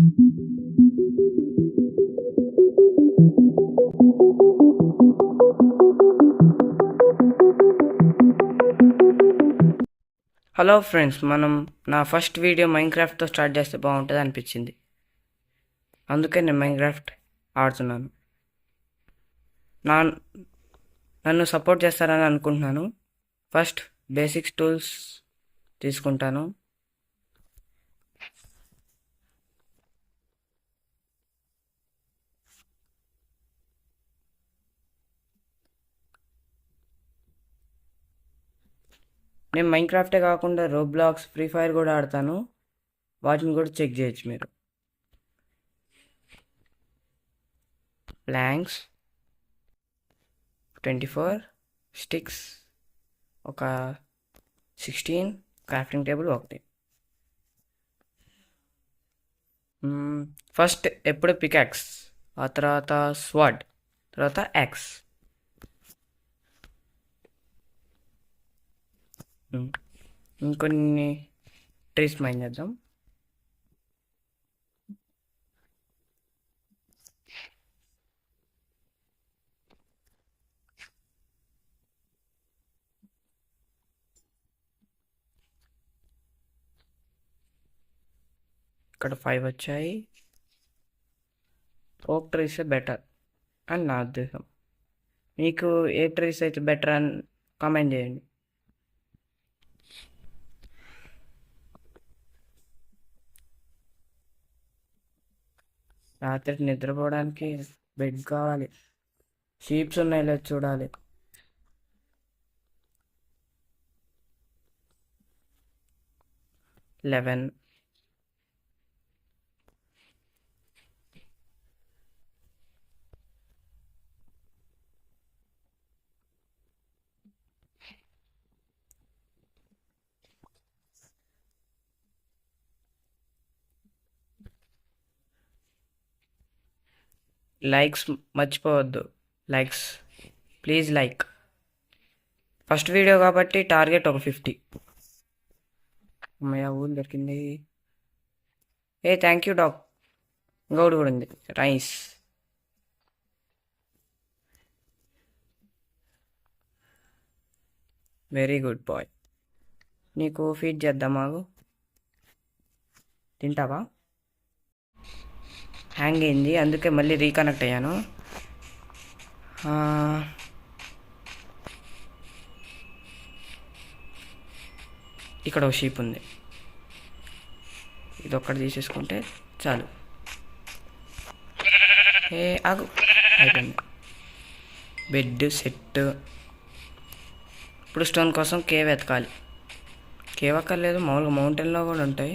Hello friends, మనం నా first video మైన్క్రాఫ్ట్తో start చేస్తే బాగుంటుంది అనిపించింది. అందుకే నేను మైన్క్రాఫ్ట్ ఆడుతున్నాను. నన్ను సపోర్ట్ చేస్తారని అనుకుంటున్నాను. ఫస్ట్ బేసిక్స్ టూల్స్ తీసుకుంటాను. నేను మైన్క్రాఫ్టే కాకుండా రోబ్లాక్స్, ఫ్రీ ఫైర్ కూడా ఆడతాను. వాటిని కూడా చెక్ చేయొచ్చు మీరు. ప్లాంక్స్ 24, స్టిక్స్ ఒక 16, క్రాఫ్టింగ్ టేబుల్ 1. ఫస్ట్ ఎప్పుడు పికాక్స్, ఆ తర్వాత స్వాడ్, తర్వాత యాక్స్. ఇంకొన్ని ట్రీస్ మైన్ చేద్దాం. ఇక్కడ 5 వచ్చాయి. ఓక్ ట్రీస్ బెటర్ అని నా ఉద్దేశం. మీకు ఏ ట్రీస్ అయితే బెటర్ అని కామెంట్ చేయండి. రాత్రి నిద్రపోవడానికి బెడ్ కావాలి. షీప్స్ ఉన్నాయి లేదు చూడాలి. లెవెన్. లైక్స్ మర్చిపోవద్దు. Likes please like. First video కాబట్టి టార్గెట్ ఒక 50. అమ్మయ్య ఊరు దొరికింది. Thank you dog. ఇంకొకటి కూడా ఉంది, రైస్. Very good boy. నీకు ఫీడ్ చేద్దాం, మాకు తింటావా? హ్యాంగ్ అయింది, అందుకే మళ్ళీ రీకనెక్ట్ అయ్యాను. ఇక్కడ ఒక షీప్ ఉంది, ఇది ఒక్కటి తీసేసుకుంటే చాలు. ఆగు, అయిపోయింది. Bed set. ఇప్పుడు స్టోన్ కోసం కేవ్ ఎతకాలి. కేవ్ అక్కర్లేదు, మామూలుగా మౌంటైన్లో కూడా ఉంటాయి.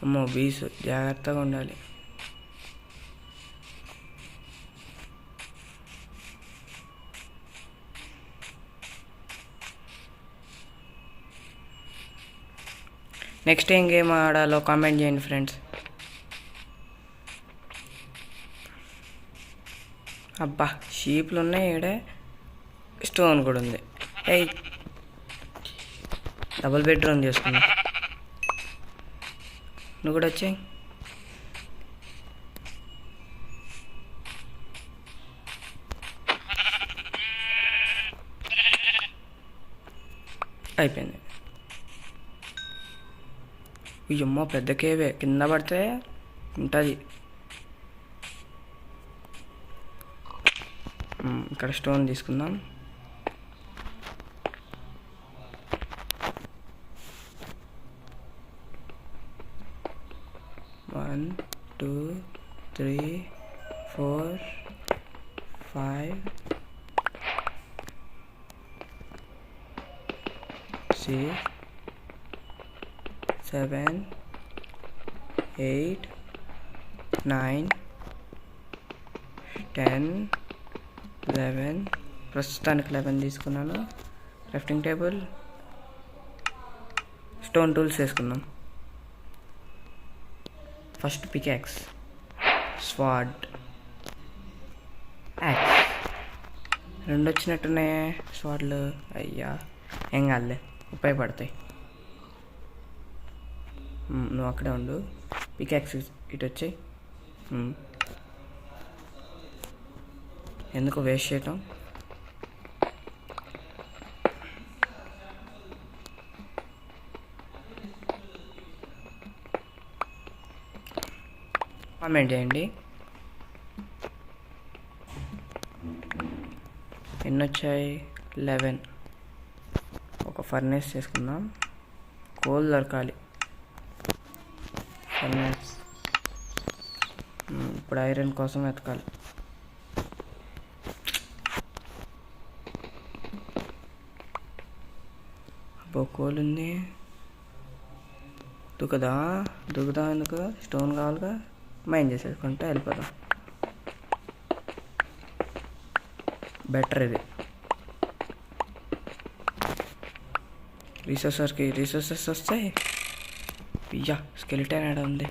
అమ్మో బీస్, జాగ్రత్తగా ఉండాలి. నెక్స్ట్ ఏం గేమ్ ఆడాలో కామెంట్ చేయండి ఫ్రెండ్స్. అబ్బా షీప్లు ఉన్నాయి, ఈడే స్టోన్ కూడా ఉంది. డబుల్ బెడ్రూమ్ చేసుకున్నా. నువ్వు కూడా వచ్చాయి. అయిపోయింది. అమ్మో పెద్ద కేవే, కింద పడితే ఉంటుంది. ఇక్కడ స్టోన్ తీసుకుందాం. వన్, 2, 3, 4, 5, 6, 7, 8, 9, 10, 11. ప్రస్తుతానికి 11 తీసుకున్నాను. క్రాఫ్టింగ్ టేబుల్, స్టోన్ టూల్స్ వేసుకుందాం. First pickaxe, sword, axe. 2 వచ్చినట్టున్నాయి స్వాడ్లు. అయ్యా ఏం కాదులే, ఉపయోగపడతాయి. నువ్వు అక్కడే ఉండు. పికాక్స్ ఇటు వచ్చి ఎందుకు వేస్ట్ చేయటం. కామెంట్ చేయండి ఎన్ని వచ్చాయి. 11. ఒక ఫర్నేస్ చేసుకుందాం. కోల్ దొరకాలి. ఫర్నేస్. ఇప్పుడు ఐరన్ కోసం వెతకాలి. అబ్బో కోల్ ఉంది. దుకుదా ఎందుకు, స్టోన్ కావాలిగా, మైన్ చేసేసుకుంటే వెళ్ళిపోదాం. బెటర్ ఇది. రీసోర్సెస్ వస్తాయి. అయ్యా స్కెలిటన్ ఆడ ఉంది.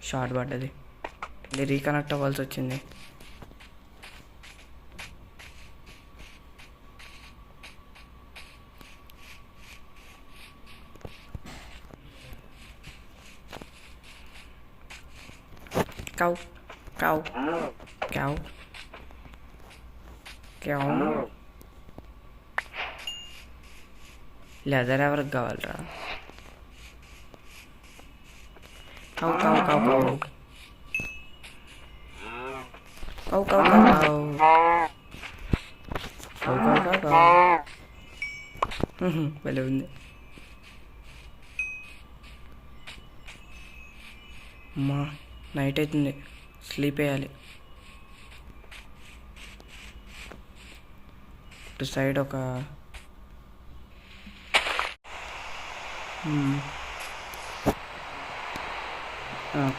షార్ట్ పడ్డది. ఇది రీకనెక్ట్ అవ్వాల్సి వచ్చింది. Câu câu câu câu leather ఎవరికి కావాలరా? Cow cow cow cow cow cow cow cow cow cow cow భలే ఉంది. అమ్మా నైట్ అవుతుంది, స్లీప్ వేయాలి. ఇటు సైడ్ ఒక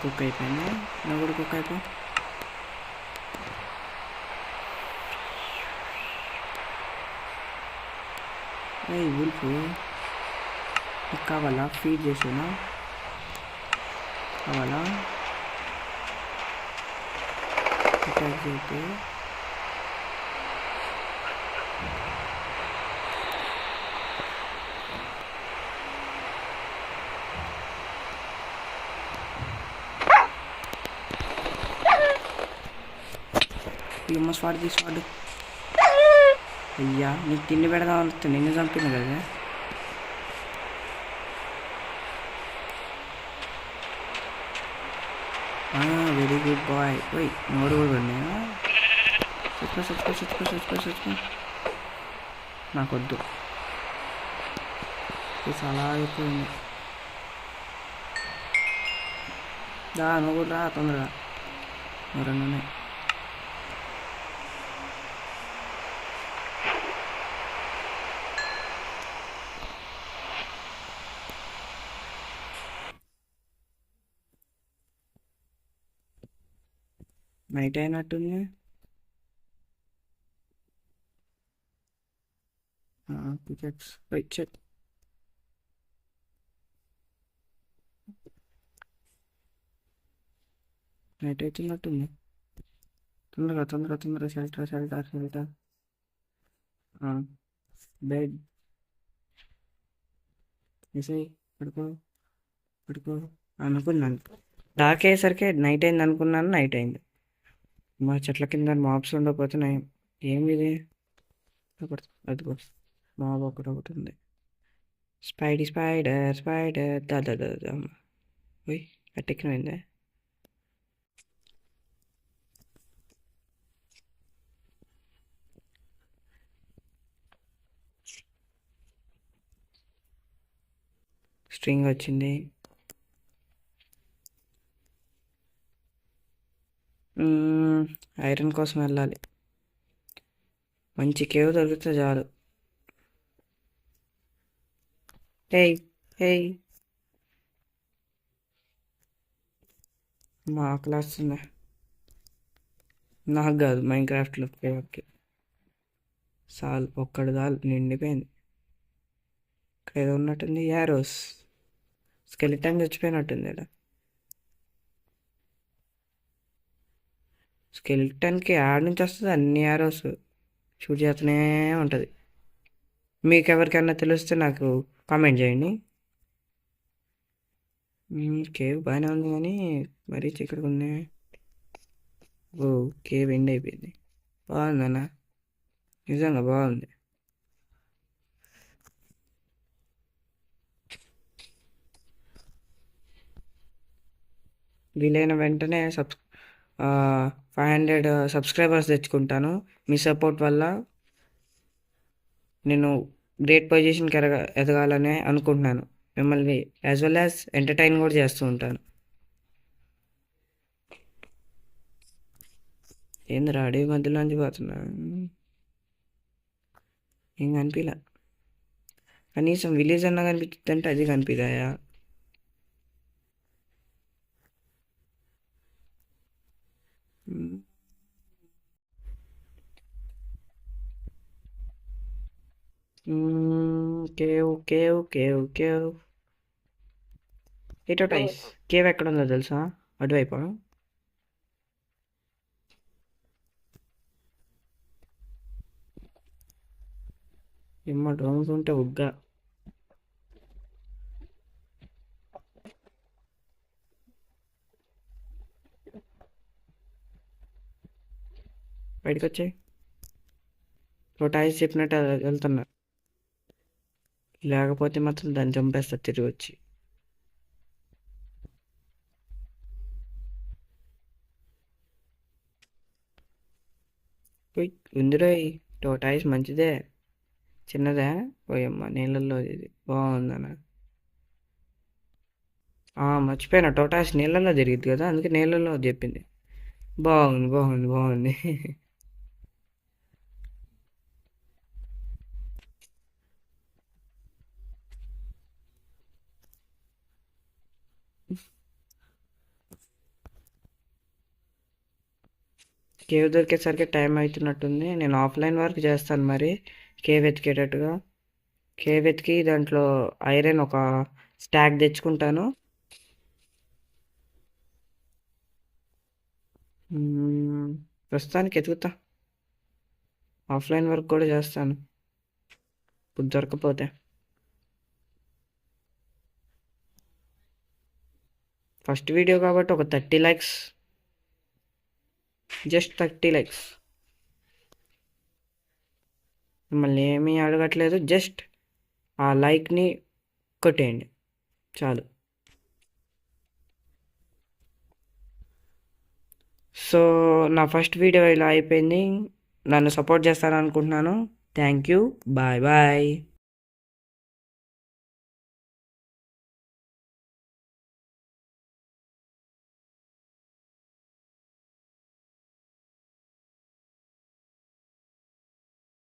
కుక్ అయిపోయింది. నువ్వు కూడా కుక్ అయిపో. ఉల్ఫ్ కావాలా? ఫీడ్ చేసేనా? కావాలా? అటాక్ చేస్తే స్వాడు తీసువాడు. అయ్యా నీకు తిండి పెడదాం అంటే నిన్ను చంపిన కదా. Very good boy. ఓయ్ నోడు కూడా ఉన్నాయా? చచ్చిపో. నాకొద్దు, ఇది చాలా అయిపోయింది. నువ్వు కూడా రా తొందరగా. రెండు ఉన్నాయి. నైట్ అయినట్టుంది. Pickets check. నైట్ అవుతున్నట్టుంది. తొందరగా షెల్టర్. బెడ్ వేసాయి. పడుకో అనుకున్నాను. డార్క్ అయ్యేసరికి నైట్ అయింది అనుకున్నాను. నైట్ అయింది. మా చెట్ల కింద మాబ్స్ ఉండకపోతున్నాయి. ఏమిది? అదిగో మాబ్ ఒకటి ఉంది. స్పైడర్ దాదా అట్టెక్కినైందే. స్ట్రింగ్ వచ్చింది. ఐరన్ కోసం వెళ్ళాలి. మంచి కేవ్ దొరికితే చాలు. హేయ్ మా క్లాస్ నాకు కాదు, మైన్క్రాఫ్ట్లో కేవ్కి ఒక్కడు చాలు నిండిపోయింది. ఇక్కడ ఏదో ఉన్నట్టుంది. యారోస్ స్కెలిటన్ చచ్చిపోయినట్టుంది. ఇక్కడ స్కెలిటన్కి యాడ్ నుంచి వస్తుంది. అన్ని యారోస్ షూట్ చేస్తూనే ఉంటుంది. మీకు ఎవరికైనా తెలిస్తే నాకు కామెంట్ చేయండి. కేవ్ బాగానే ఉంది కానీ మరీ చీకటిగా ఉంది. ఓ కేవ్ ఎండ్ అయిపోయింది. బాగుందన్న, నిజంగా బాగుంది. వీలైన వెంటనే 500 సబ్స్క్రైబర్స్ తెచ్చుకుంటాను. మీ సపోర్ట్ వల్ల నేను గ్రేట్ పొజిషన్కి ఎదగాలని అనుకుంటున్నాను. మిమ్మల్ని యాజ్ వెల్ యాజ్ ఎంటర్టైన్ కూడా చేస్తూ ఉంటాను. ఏందిరా అడవి మధ్యలోంచి పోతున్నా, ఏం కనిపించలే. కనీసం విలేజ్ అన్నా కనిపించింది అంటే అది కనిపిదాయా? కేవ్ కేవ్ కేవ్ కేవ్ ఎటోటైస్ కేవ్ ఎక్కడ ఉందో తెలుసా? అటువైపు. ఏమో డ్రోన్స్ ఉంటే ఉగ్గా. బయటకు వచ్చాయి. టోటాయిస్ చెప్పినట్టు వెళ్తున్నా, లేకపోతే మాత్రం దాన్ని చంపేస్తా తిరిగి వచ్చి. ఉందిరో టోటాయిస్ మంచిదే, చిన్నదే. పోయమ్మ నీళ్ళల్లో ఇది బాగుందన్న. మర్చిపోయినా, టోటాయిస్ నీళ్ళల్లో తిరిగింది కదా, అందుకే నీళ్ళల్లో చెప్పింది. బాగుంది బాగుంది బాగుంది. కేవ్ దొరికేసరికి టైం అవుతున్నట్టుంది. నేను ఆఫ్లైన్ వర్క్ చేస్తాను మరి, కేవ్ వెతికేటట్టుగా. కేవ్ వెతికి దాంట్లో ఐరన్ ఒక స్టాక్ తెచ్చుకుంటాను. ప్రస్తుతానికి ఎతుకుతా, ఆఫ్లైన్ వర్క్ కూడా చేస్తాను ఇప్పుడు దొరకపోతే. ఫస్ట్ వీడియో కాబట్టి ఒక 30 లైక్స్, జస్ట్ 30 లైక్స్. మిమ్మల్ని ఏమీ అడగట్లేదు, జస్ట్ ఆ లైక్ని కొట్టేయండి చాలు. సో నా ఫస్ట్ వీడియో ఇలా అయిపోయింది. నన్ను సపోర్ట్ చేస్తారనుకుంటున్నాను. Thank you, bye bye.